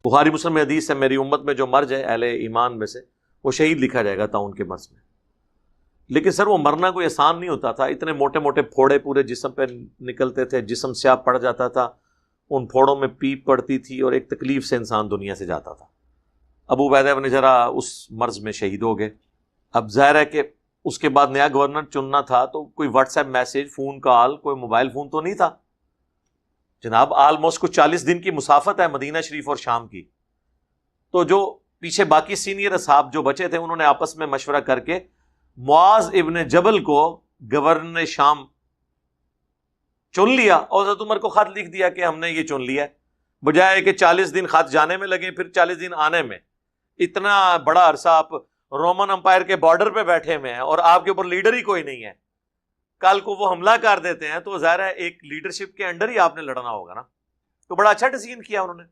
بخاری مسلم میں حدیث ہے میری امت میں جو مر جائے اہل ایمان میں سے وہ شہید لکھا جائے گا طاعون کے مرض میں. لیکن سر وہ مرنا کوئی آسان نہیں ہوتا تھا، اتنے موٹے موٹے پھوڑے پورے جسم پہ نکلتے تھے، جسم سیاہ پڑ جاتا تھا، ان پھوڑوں میں پیپ پڑتی تھی اور ایک تکلیف سے انسان دنیا سے جاتا تھا. ابو عبیدہ بن جراح اس مرض میں شہید ہو گئے. اب ظاہر ہے کہ اس کے بعد نیا گورنر چننا تھا تو کوئی what's app message, phone call, کوئی موبائل فون تو نہیں تھا جناب. آلموسٹ کچھ 40 دن کی مسافت ہے مدینہ شریف اور شام کی. تو جو پیچھے باقی سینئر اصحاب جو بچے تھے انہوں نے آپس میں مشورہ کر کے معاذ ابن جبل کو گورنر شام چن لیا اور حضرت عمر کو خط لکھ دیا کہ ہم نے یہ چن لیا ہے، بجائے کہ 40 دن خط جانے میں لگیں پھر 40 دن آنے میں. اتنا بڑا عرصہ آپ رومن امپائر کے بارڈر پہ بیٹھے ہوئے ہیں اور آپ کے اوپر لیڈر ہی کوئی نہیں ہے. کل کو وہ حملہ کر دیتے ہیں تو ظاہر ہے ایک لیڈرشپ کے انڈر ہی آپ نے لڑنا ہوگا نا. تو بڑا اچھا ڈیسیژن کیا انہوں نے.